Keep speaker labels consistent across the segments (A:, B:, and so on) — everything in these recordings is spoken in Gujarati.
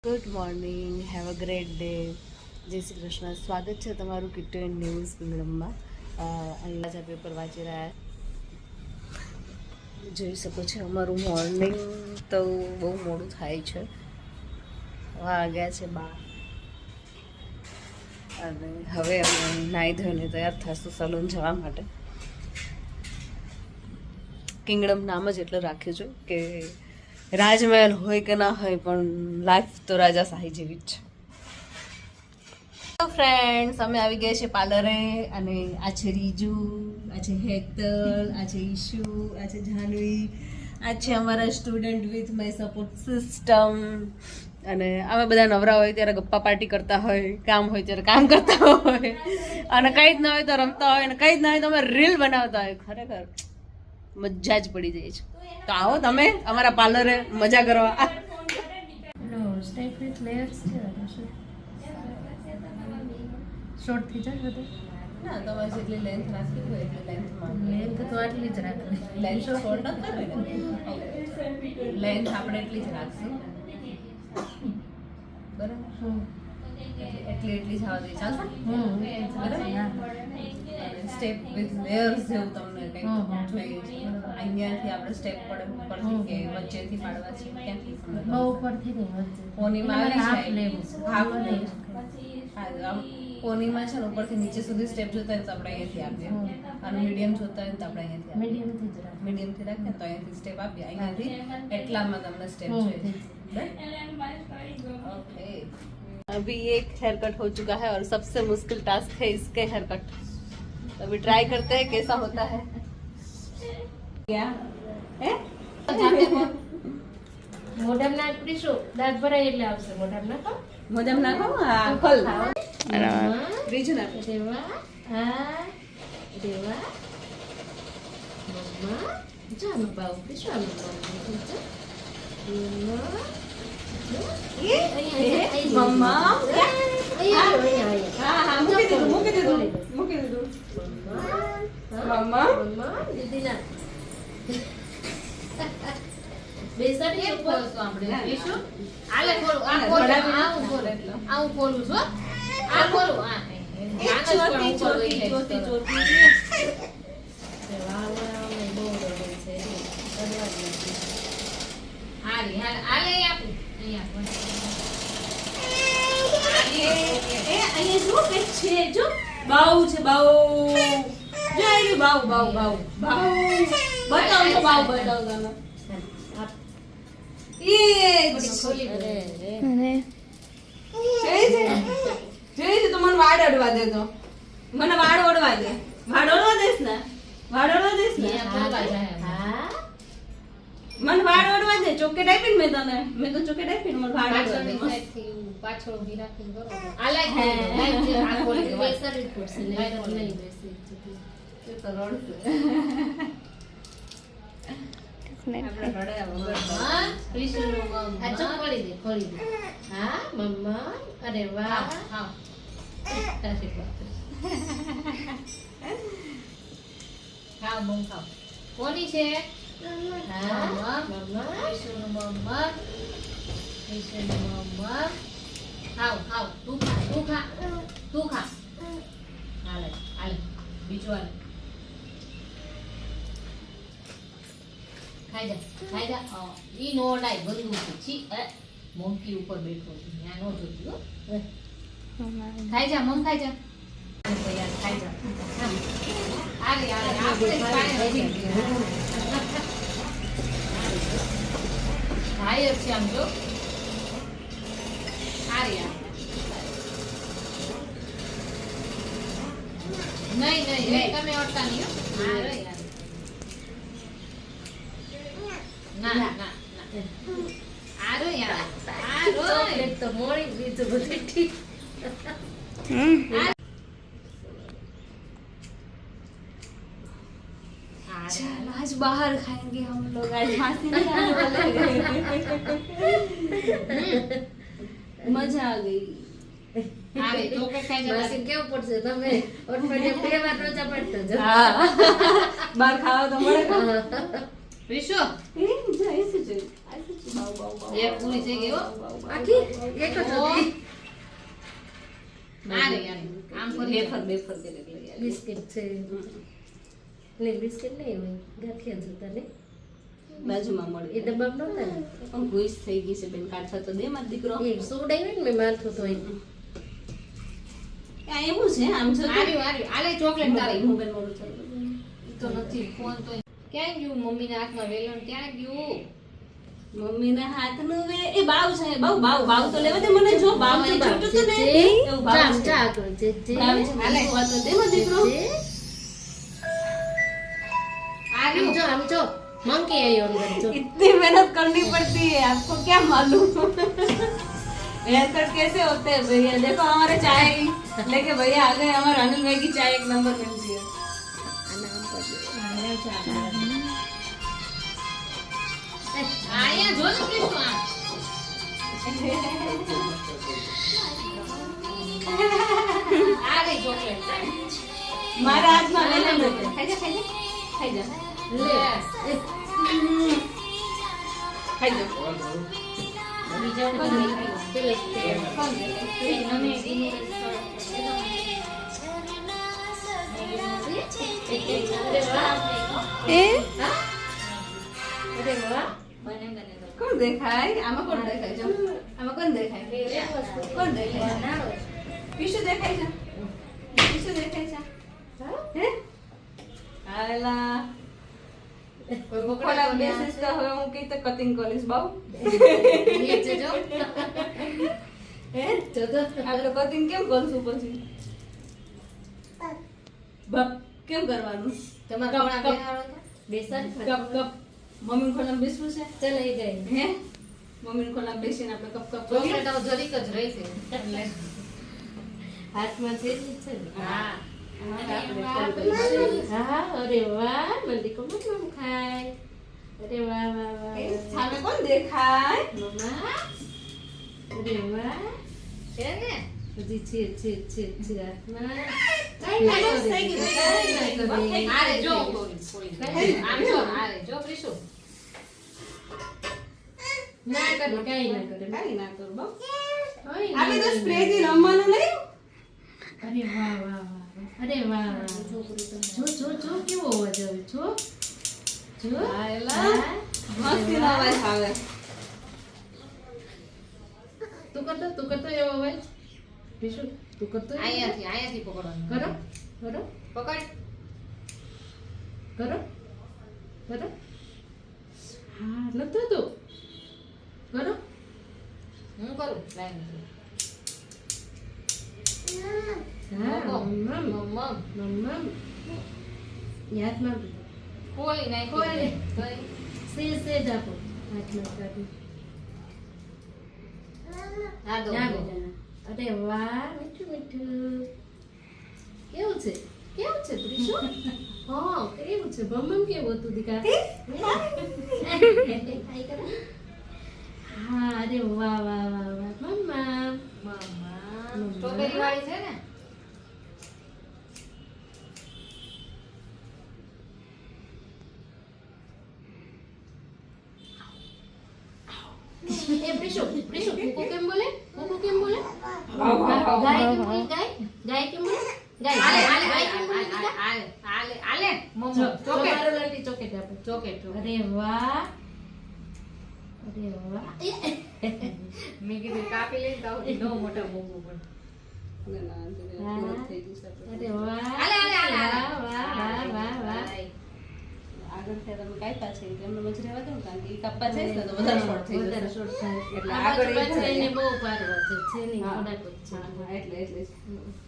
A: Good morning, have a great day. જય શ્રી કૃષ્ણ. સ્વાગત છે તમારું કિટ્ટુ એન્ડ ન્યૂઝ કિંગડમમાં. અહીંયા જ પેપર વાંચી રહ્યા જોઈ શકો છો. અમારું મોર્નિંગ તો બહુ મોડું થાય છે. વાગ્યા છે 12 અને હવે અમે નાહી ધોઈને તૈયાર થશું સલૂન જવા માટે. કિંગડમ નામ જ એટલે રાખ્યું છે કે રાજમહેલ હોય કે ના હોય પણ લાઈફ તો રાજાશાહી જેવી જ છે. તો ફ્રેન્ડ્સ, અમે આવી ગયા છે પાર્લરે અને આ છે રીજુ, આ છે હેતલ, આ છે ઈશુ, આ છે જાનવી, આ છે અમારા student with my support system. અને અમે બધા નવરા હોય ત્યારે ગપ્પા પાર્ટી કરતા હોય, કામ હોય ત્યારે કામ કરતા હોય, અને કંઈ જ ના હોય તો રમતા હોય, અને કંઈ જ ના હોય તો અમે રીલ બનાવતા હોય. ખરેખર મજા જ પડી જાય છે. તો આવો તમે અમારા પાર્લરે મજા કરવા. શોર્ટ થઈ જાય બધું ના, તમારે જેટલી લેન્થ રાખવી હોય એટલી લેન્થમાં. લેન્થ તો આટલી જ રાખવી. લેન્થ શોર્ટ ન કરવી ને, લેન્થ આપણે એટલી જ રાખશું. બરાબર, એટલી જ આવવા દે, ચાલશે? સ્ટેપ વિથ લેયર્સ જેવું તમને કંઈક જોઈએ છે. અહીંયાથી આપણે સ્ટેપ પડે ઉપરથી કે વચ્ચેથી પાડવા છે, ક્યાંથી બહુ ઉપરથી નહીં, વચ્ચે પોનીમાં આવી જાય. પોનીમાં છે ને ઉપરથી નીચે સુધી સ્ટેપ જોતા હોય તો આપણે અહીંયાથી આપીએ, અને મીડિયમ જોતા હોય તો આપણે અહીંયાથી મીડિયમથી રાખીએ તો અહીંયાથી સ્ટેપ આપીએ. અહીંયાથી એટલામાં તમને સ્ટેપ જોઈએ. ओके, अभी एक हेयर कट हो चुका है और सबसे मुश्किल टास्क है इसके हेयर कट. तो अभी ट्राई करते हैं कैसा होता है. क्या है
B: મોઢામાં નાખીશું, દાંત ભરાય એટલે આવશે. મોઢામાં નાખો,
A: મોઢામાં નાખો. આ ખોલ રીજુ નાખો.
B: દેવા હા દેવા મમ્મા જાનો બાઉ પીશું
A: મમ્મા.
B: અહીંયા
A: મૂકી દીધું. મમ્મા
B: દીદી ના બેસડી ઉપર તો આપણે પીશું. આલે ખોલું, આ ખોલું, આવું ખોલું છો, આ ખોલું. આ ચોટી હારી હાલ આલે આપું
A: અહીંયા જો કે છે, જો બાઉ છે, બાઉ જો આવી બાઉ બતાવ તો બાઉ બતાવ તમે. તો મને વાડ અડવા દે, તો મને વાડ ઓડવા દે. વાડ ઓડવા દેસ ને, વાડ ઓડવા દેસ ને. મને વાડ ઓડવા દે. ચોકેટ આપી ને મેં તો ચોકેટ આપી ને મને વાડ ઓડવા દે.
B: પાછળ ઉભી રાખીને કરો. આ લાઈક આ ખોલી બેસરી પડશે ને નહીં બેસી
A: એ તો રડશે. આપણે રડ્યા વગર
B: કૃષ્ણનો મમ્મા આ ખોલી દે હા મમ્મા. અરે વાહ, હા ખાઓ મમ ખાઓ. કોની છે? હા મમ્મા કૃષ્ણનો મમ્મા ખાઓ. તું ખા હાલે બીજું હાલે. ખાઈ જા. ઈ નો ડાય બધું છે. છી મોંકી ઉપર બેઠો છે, ત્યાં નો જોતી હો. ખાઈ જા મમ, ખાઈ જા. ખાઈ જા. આલે આપણે ભાઈ છે આમ જો. નહીં તમે અડતા નહીં હો. ના આરો તો મોડી બીજું બધું ઠીક.
A: आज बाहर खाएंगे हम लोग. आज फांसी नहीं आने वाला है. मजा आ गई.
B: આવે તો કે ખાઈ જતા કેવું પડશે. તમે અઠવાડિયે 2 વાર રોજા પડતા જો.
A: હા, બહાર ખાવા તો મળે.
B: વિશો
A: એ જઈશું.
B: એક પૂરી થઈ ગઈ હો.
C: આખી એક જ
B: ઓ.
C: હતી.
B: આ રે, આમ ફરી જા.
A: બેફર કરી લઈ આવી.
C: બિસ્કિટ છે ને બિસ્કિટ નહીં હોય ગાંઠિયા જ હતા ને
A: બાજુમાં
C: એ
A: મળે
C: ડબ્બામાં નહોતા ને
A: પણ ભૂસ થઈ ગઈ છે બેન કાઢતા તો દે માર દીકરો
C: એ સોડાઈ ને મેં મારતો તો એ
A: આ એવું છે આમ જો તો.
B: આર્યું, આર્યું. આ લે ચોકલેટ તારી.
A: હું બેન મોડું ચાલુ
B: ઈ તો નથી ફોન તો ક્યાં ગયું મમ્મીના હાથમાં વેલણ ક્યાં ગયું
A: મમ્મીના હાથનું વે એ બાવ છે બાવ તો લેવા દે મને જો બાવ છે છોટું તો ને એવું બાવ
C: ચામ
A: છે
C: ચા આગળ જે જે
A: બાવ છે હાલે વાત તો દે માર દીકરો
C: આમ જો મંકી આયો અંદર જો
A: इतनी मेहनत करनी पड़ती है आपको क्या मालूम हेयर कट कैसे होते हैं भैया देखो हमारे चाय लेके भैया आ गए हमारे अनिल भाई की चाय एक नंबर मिलती है
B: આયા જો ને પ્લીઝ આ આ રે ચોકલેટ
A: મારા હાથમાં વેલણ નથી ખાઈ જા ખાઈ જા ખાઈ જા
B: બીજા કોણ
C: અરે વાહ
A: કોણ દેખાય આમાં કોણ દેખાય જો આમાં કોણ દેખાય કોણ દેખાય પીશું દેખાય છે પીશું દેખાય છે હે આલા કોલા બેસીસ તો હવે હું કઈ તો કટિંગ કરીશ બાઉ
B: નીચે જો
A: હે આપણે કટિંગ કેમ કરશું પછી બપ કેમ કરવાનું
B: તમારા
A: કપ,
B: ઘણા
A: કપ.
B: બેહાડો તો
C: બેસન
A: કપ કપ મમ્મી ખોલા બેસવું છે
C: ચાલ એ ગઈ
A: હે મમ્મી ખોલા બેસીને આપણે કપ કપ
B: ચોકલેટ તો જરીક જ રહી છે એટલે
C: હાથમાં છે જ છે ને
B: હા
C: હા અરે વાહ મંદી કો મમ ખાય અરે વાહ વાહ વાહ
A: સામે કોણ દેખાય
C: મમ્મા અરે વાહ
B: છે ને
C: હજી છે હાથમાં
A: બસ થઈ ગયું, થઈ ગયું.
B: આ રે જો થોડી આમ જો આ રે જો પ્રીશુ
C: ના કરે કાઈ ના કરે
A: કાઈ ના કર બહુ
C: ઓય
A: આપણે તો સ્પ્રે થી રમવાનું નહીં
C: અરે વાહ વાહ વાહ અરે વાહ જો કેવો અવાજ આવે જો
A: હા, એલા. મસ્તી નો અવાજ આવે
C: તું કરતો એવો અવાજ વિશુ તું કરતો એવો?
B: આયાથી પકડવાનું
C: કરો
B: પકડ
C: હા નતો તો કરો
B: હું કરું લાઈન
C: હા
B: મમ્મ
C: મમ્મ યાદમાં
B: ખોલી નાખ
C: ખોલી.
B: ખોલી
C: સેજ આપો હાથમાં કાઢી
B: હા દો
C: ના બેટા અરે વાહ મીઠું કેવું છે ત્રીશુ હા કેવું છે બમ્બમ કેવું હતું દીકા હા અરે વાહ મમ્મા
B: સ્ટ્રોબેરી વાળી છે ને
C: એ પ્રીશુ કુકુ કેમ બોલે ગાય કેમ બોલે
B: આલે
C: ગાય કેમ બોલે દીકા?
B: આલે મમ્મ
C: જો
B: ચોકેટ
C: મારો લાલટી ચોકેટ આપે
B: ચોકેટ
C: અરે વાહ
B: મેં કીધું કાપી લઈ તો નો મોટા મોંઘું પણ
A: ના, ના, પૂરું થઈ ગયું છે આપણે.
C: અરે વાહ વાહ
A: આગળ થયા તમે કાપ્યા છે એટલે એમને મજ રહેવા દો ને, કારણ કે ઈ કાપવા જાય ને તો વધારે short થઈ જશે.
C: વધારે short થાય.
A: એટલે
C: આ
A: આગળ
C: બાજુ
A: એ
C: પાછળ
A: થાય.
C: એને બહુ પારવા છે નહીં
A: હા.
C: થોડાક જ છે.
A: હા, એટલે જ.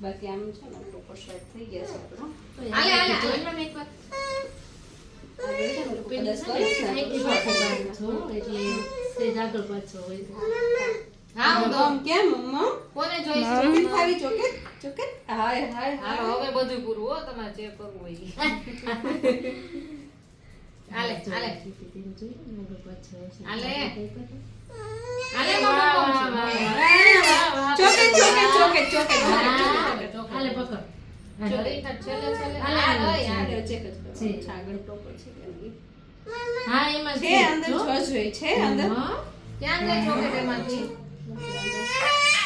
A: બાકી આમ છે ને proper short થઈ ગયા છે આપણો.
C: તો
B: આલે, આલે,
C: જોઈ
B: આલે.
C: લો ને એકવાર.
A: આગળ છે ને
C: પેલું
A: કદાચ
C: છે
A: કરીશ
C: ને,
A: ને
C: સાઈડથી
A: તો short થઈ
C: પાછળ
A: જશે.
C: પાછળ, એટલે સહેજ આગળ પાછળ હોય છે.
B: હા હું દો
A: મમ્મ, કેમ મમ્મ?
B: કોને જોઈશ
A: ચોકેટ ખાવી, ચોકેટ? ચોકેટ? હાય, હાય,
B: હાલો
A: હાય.
B: હવે બધું પૂરું હો તમારે જે કરવું હોય ઈ. આલે આલે
C: દીદીને જોઈ લો ને આગળ પાછળ હશે.
B: આલે.
C: આલે,
B: આલે
C: વાહ,
B: મમ્મ
C: વાહ, વાહ, વાહ.
A: ચોકેટ, ચોકેટ, ચોકેટ, ચોકેટ.
C: હા.
B: ચોકેટ.
C: આલે, પકડ. આલે.
B: છેલ્લે છેલ્લે
C: આલે, આલે,
B: આલે
A: આગળ check જ કરવાનું
C: છે.
A: છે, આગળ proper છે કે નહીં.
C: હા એમાં
A: છે અંદર
C: જો.
A: જો જોઈએ, છે અંદર.
C: હા.
B: ક્યાં ગઈ ચોકલેટ એમાંથી?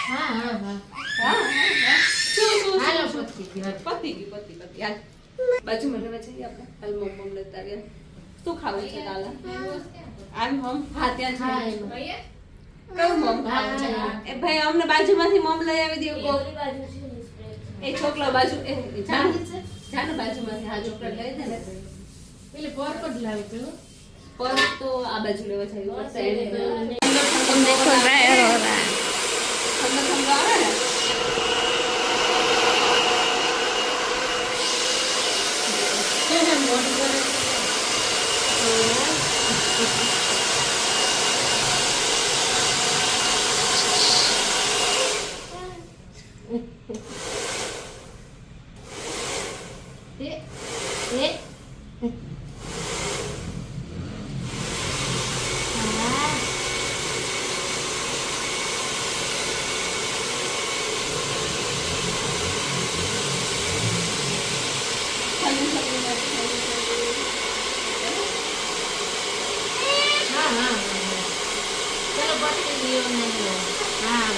B: હા હા હા હાલો પતી ગયું.
A: પતી હાલ બાજુમાં રહેવા જઈએ આપણે. હાલ મમ લેતા આવ્યા. શું ખાવું છે તાલા? આમ મમ હા ત્યાં
B: હા
A: છે.
B: એમાં.
A: કયું મમ ખાવું છે? એ ભાઈ અમને બાજુમાંથી મમ લઈ આવી દો કોક. એ છોકરો બાજુ એ જાને બાજુમાંથી હા ચોકલેટ લઈ દે ને.
B: પેલી પોરપટ લાવી પેલું.
A: પર તો આ બાજુ લેવા જઈએ.
B: और
A: સાઈડ
B: देखो
A: ड्रायर हो रहा है. ઠંડો આવે ને
B: चलो पत्ती लियो नहीं हाँ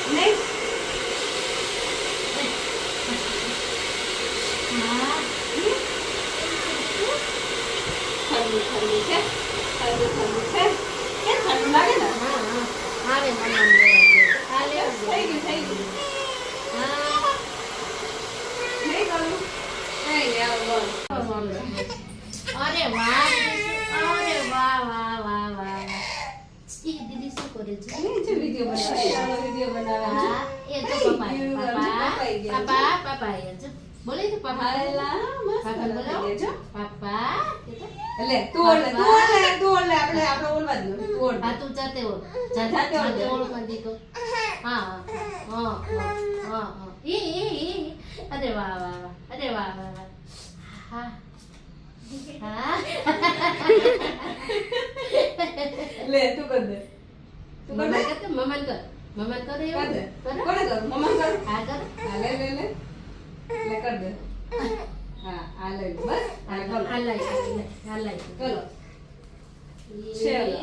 A: નહીં ઠંડુ છે. કેમ ઠંડુ લાગે ને?
B: આવે મમ્મા
A: થઈ ગયું. નહીં કરું નહીં આવું
B: અરે વાહ વાહ વાહ વાહ વાહ એ દીદી શું કરે છે
A: વિડિયો બનાવે
B: હા એ તો પાપા એ જો બોલે તો પાપા પાપા બોલો પાપા
A: લે તું ઓલે આપણે બોલવા દો તું ઓલે
B: હા તું જાતે ઓળ જાતે ઓળ મંદી તો હા એ અરે વાહ વાહ વાહ અરે વાહ વાહ વાહ હા હા
A: લે તું કર દે
B: મમ્મા કરતે મમ્મા કર
A: કર દે
B: કરો
A: કોને કર મમ્મા કર
B: હા કર
A: હા લે કર દે હા આ લે બસ આ કર
B: હાલાઈ
A: ચલો ચલો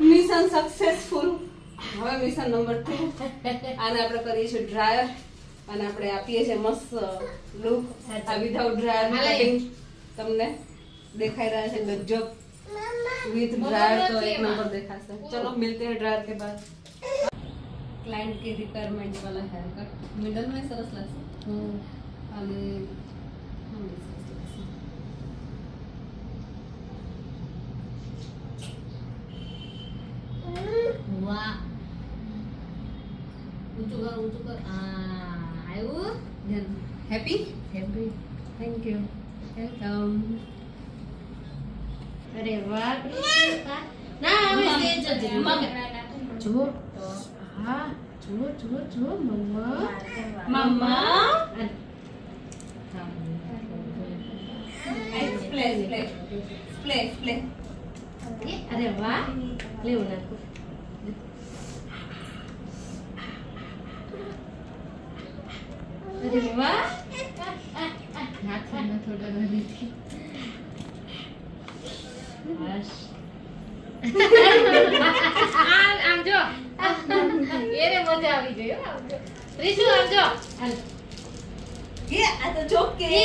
A: મિશન સક્સેસફુલ. હવે મિશન નંબર 2 આને આપણે કરીએ છીએ ડ્રાયર અને આપણે આપીએ છીએ મસ્ત લુક. આ વિધાઉટ ડ્રાયર કટિંગ તમને દેખાઈ રહ્યા છે ગજબ. विथ ड्रायर तो एक नंबर देखा सर. चलो मिलते हैं ड्रायर के बाद. क्लाइंट की रिक्वायरमेंट वाला हेयर कट मिडल में सरस लगશે અને
B: વાહ ઊંચું કર આવ્યું
A: happy
B: happy
A: thank you welcome.
B: અરે વાહ ના હવે સ્ટેજ જ જો હા જો મમ્મા
A: મમ્મા પ્લે
B: અરે વાહ લેવું નાખું અરે વાહ હાથમાં થોડો નથી બસ આમ જો એને મજા આવી ગઈ હો આમ જો રીશુ આમ જો હાલ
A: એ આ તો ચોકે
B: એ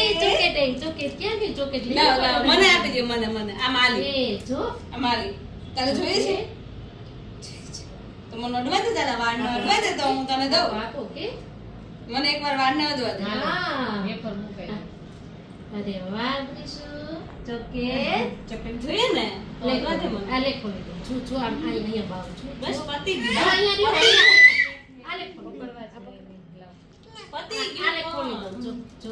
B: ચોકેટ ક્યાં ગઈ ચોકેટ લઈ
A: ના મને આપી દે મને આ માલી
B: એ જો
A: આ માલી તને જોઈએ છે તો મને અડવા દે તારા વાળ ન અડવા દે તો હું તને દઉં.
B: વાતો કે
A: મને એકવાર વાળ ન અડવા દે.
B: હા વેફર મુકાય અરે વાહ રીશુ ચોકેટ
A: ચોકલેટ જોઈએ ને તો અડવા દે મને.
B: આ લે ખોલી દો જો આમ અહીંયા બાવ છું
A: બસ પતી
B: આ
A: ગયું
B: અહીંયા રહ્યો આ લે ખોલી દો
A: પતી
B: આલે ખોલી
A: ગયું.
B: દો જો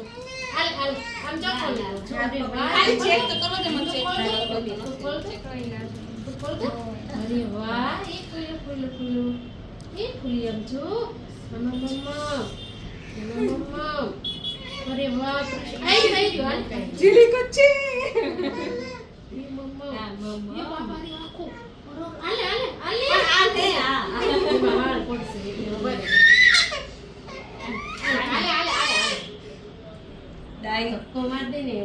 B: આમ જો ખોલી દો જો અરે વાહ
A: ખાલી ચેક તો કરો દે મને ચેક
B: ખોલ દે અરે વાહ એ ખુલ્લું એ ખુલ્લી આમ જો મમ્મા અરે વાહ આઈ ગયો હાલ
A: જીલી કચ્ચી
B: એ મમ્મા એ બાબા રે આખો આલે
A: આ દે આ
B: બહાર પડશે બરાબર આલે
A: ડાઈ
B: કોમાર દે ને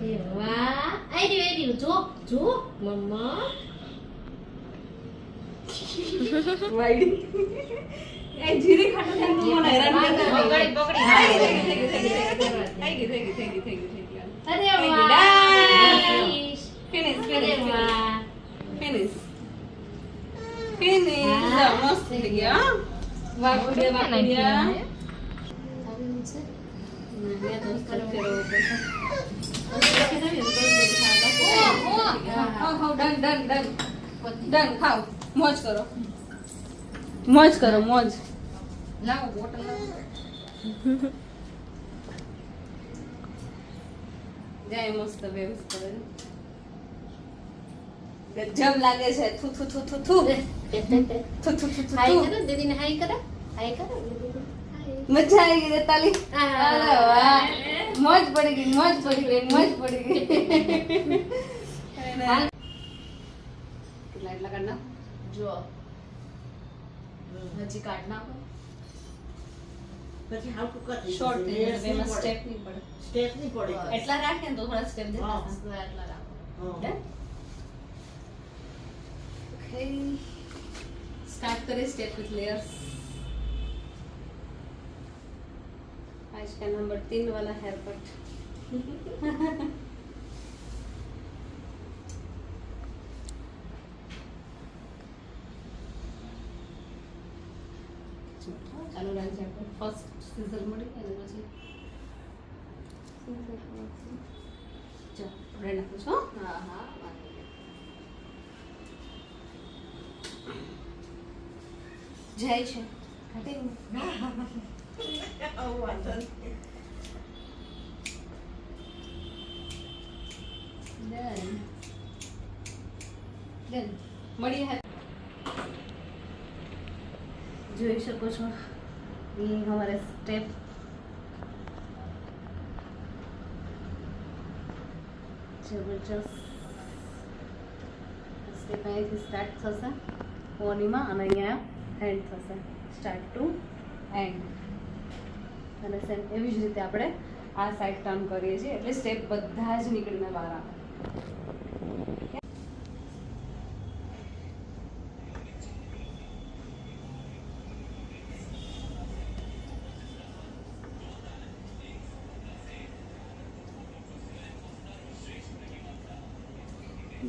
C: એ વાહ આઈ જો જો મમ્મા
A: વાઈડી એ જીરી ખાટું થાય તો મને હેરાન કરે.
B: પકડી
A: થઈ ગઈ.
C: અરે
A: Thank you,
C: વાહ
A: guys. Finish.
C: અરે વાહ
A: Finish. જા, મસ્ત થઈ ગયા. વાકુડિયા.
C: સારું છે
A: મેં તો ફેરવવું પડશે. ડન ખાઓ મોજ કરો મોજ
B: લાવો બોટલ લાવો
A: જાય મસ્ત બેસ કરે ગજબ લાગે છે થુ થુ થુ થુ થુ થુ થુ થુ
C: હાય
A: થુ
C: કરો દીદીને હાય કરો દીદીને હાય
A: મજા આવી ગઈ તાલી
C: આ.
A: અરે વાહ મોજ પડી ગઈ કેટલા એટલા કાઢ નાખો
C: જો હજી કાઢ નાખો
D: પછી હાલકું કરી
A: શોર્ટ થઈ જાય એમાં સ્ટેપ નહીં પડે
D: સ્ટેપ નહીં પડે
A: એટલા રાખે ને તો થોડા સ્ટેપ દેતા
D: હા.
C: બસ આટલા રાખો
D: હા.
A: ઓકે स्टार्ट करें स्टेप विथ लेयर्स आज का नंबर 3 वाला हेयर कट ચાલો લાઈન છે આપણે ફર્સ્ટ સીઝર મળી અને પછી જો આપણે નાખું છો હા હા જાય છે ઘટે ડન મળીએ હાથ જોઈ શકો છો ये हमारे स्टेप જબરજસ્ત સ્ટેપ અહીંથી સ્ટાર્ટ થશે ઓનીમાં અને અહીંયા એન્ડ થશે સ્ટાર્ટ ટુ એન્ડ અને સેમ એવી જ રીતે આપણે આ સાઈડ ટર્ન કરીએ છીએ એટલે સ્ટેપ બધા જ નીકળીને બહાર આવે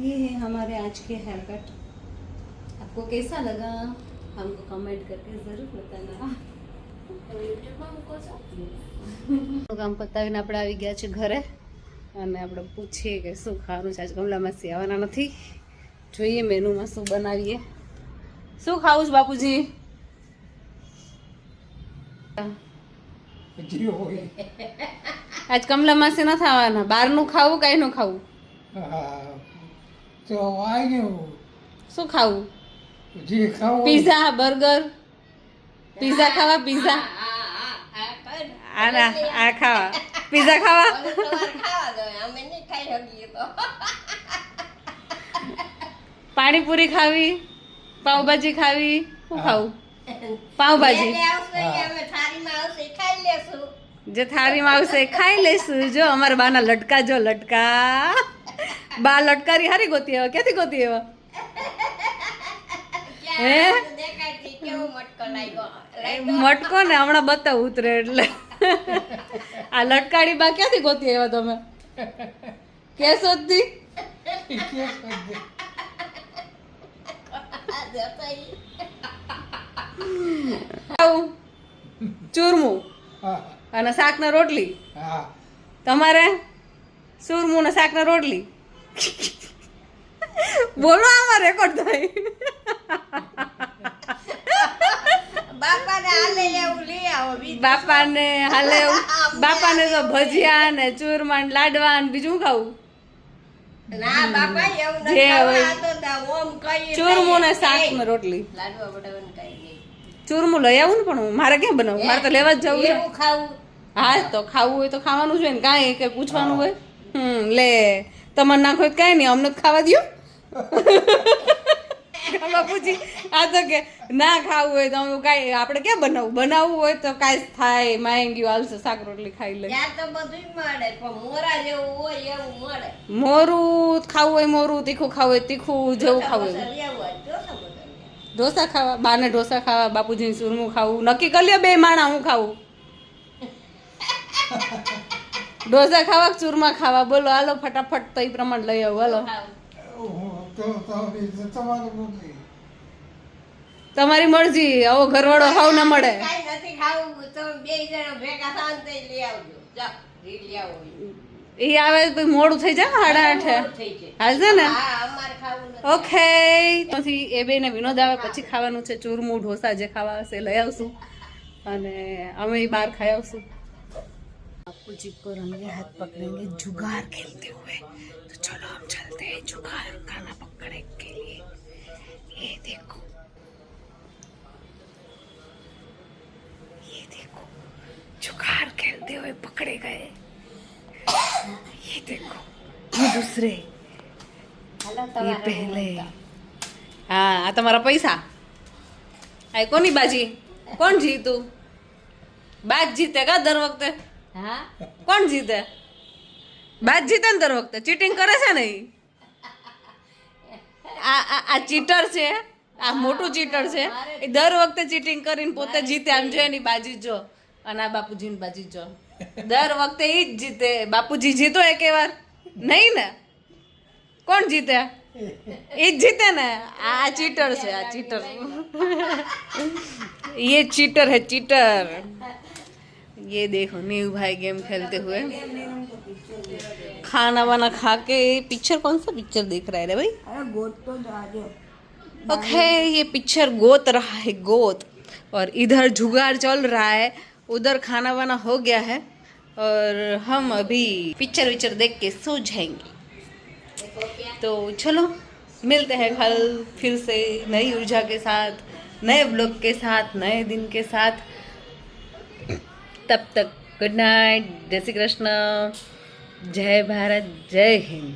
A: ये है हमारे आज के हेयर कट आपको कैसा लगा हमको कमेंट करके जरूर बताना
C: યુટ્યુબમાં મૂકો છો
A: કામ પતાવીને આપણે આવી ગયા છે ઘરે અને આપણે પૂછીએ કે શું ખાવાનું છે આજ કમલા માસી આવવાના નથી જોઈએ મેનુમાં શું બનાવીએ શું ખાવું છે બાપુજી આજ કમલા માસી નથી આવવાના બહારનું ખાવું કઈ નું ખાવું
E: તો આઈ
A: શું ખાવું
E: જે ખાવું
A: પીઝા બર્ગર પીઝા ખાવા પીઝા આ ખાવા પીઝા ખાવા પાણીપુરી ખાવી પાવભાજી ખાવી શું ખાવું પાવભાજી જે થાળીમાં આવશે એ ખાઈ લેશું જો અમારા બાના લટકા જો લટકા બા લટકારી હારી ગોતી આવે ક્યાંથી ગોતી આવે હે મટકો ને હમણાં બતાવું ઉતરે એટલે આ લટકાડી બા ક્યાંથી ગોતી આવ્યા તમે કેશોદથી ચૂરમું અને શાક ને રોટલી
E: હા
A: તમારે ચૂરમું ને શાક ને રોટલી બોલો આમાં રેકોર્ડ થાય બાપાને હાલે બાપાને તો ભજીયા ને ચૂરમા ને લાડવા ને બીજું ખાવું જે હોય ચૂરમું ને શાક ને રોટલી ચૂરમું લઈ આવું ને પણ હું મારે ક્યાં બનાવું મારે તો લેવા જ જવું છે હા તો ખાવું હોય તો ખાવાનું જ હોય ને કાંઈ કે પૂછવાનું હોય લે તમારે નાખો કાંઈ નહીં અમને ખાવા દો બાપુજી આ તો કે ના ખાવું હોય તો અમે કાંઈ આપણે ક્યાં બનાવવું હોય તો કાંઈ થાય માંગ્યું હાલશે શાક રોટલી ખાઈ લે
D: તો બધું મળે પણ મોરા જેવું હોય એવું
A: મોરું ખાવું હોય મોરું, તીખું ખાવું હોય તીખું, જેવું ખાવું હોય ઢોસા ખાવા, બાને ઢોસા ખાવા, બાપુજીને ચૂરમું ખાવું. નક્કી કરી લ્યો બે માણા હું ખાવું. ઢોસા ખાવા કે ચૂરમા ખાવા? બોલો હાલો ફટાફટ તો એ પ્રમાણે લઈ આવો. હાલો તમારી મરજી. આવો ઘરવાળો હાવ ના મળે. એ આવે તો મોડું થઈ જાય ને 8:30 હાલશે ને. ઓકે પછી એ બે ને વિનોદ આવે પછી ખાવાનું છે ચૂરમું ઢોસા જે ખાવા હશે લઈ આવશું અને અમે બહાર ખાઈ આવશું. बापूजी को रंगे हाथ पकड़ेंगे जुगाड़ खेलते हुए. तो चलो हम चलते हैं जुगाड़ खाना पकड़ने के लिए. ये देखो जुगाड़ खेलते हुए पकड़े गए. ये देखो ये दूसरे ये पहले. हाँ आ तुम्हारा पैसा आ कोनी बाजी કોણ જીતું? બાજ જીતે કા દર વખતે?
B: હા
A: કોણ જીતે? બાજ જીતે ને દર વખતે. ચીટિંગ કરે છે ને ઈ. આ ચીટર છે, આ મોટું ચીટર છે. એ દર વખતે ચીટિંગ કરીને પોતે જીતે. આમ જો એની બાજી જો અને આ બાપુજીની બાજી જો. દર વખતે ઈ જ જીતે. બાપુજી જીતો એક વાર નહીં ને? કોણ જીતે? એ જ જીતે ને. આ ચીટર છે, આ ચીટર. ये चीटर है चीटर. ये देखो नीव भाई गेम खेलते हुए खाना वाना खा के. पिक्चर कौन सा पिक्चर देख रहा है रे भाई? ओके ये पिक्चर गोत रहा है गोत. और इधर जुगाड़ चल रहा है, उधर खाना वाना हो गया है और हम अभी पिक्चर विक्चर देख के सो जाएंगे. तो चलो मिलते हैं कल फिर से नई ऊर्जा के साथ, नए ब्लॉग के साथ, नए दिन के साथ. तब तक गुड नाइट, जय श्री कृष्ण, जय भारत, जय हिंद.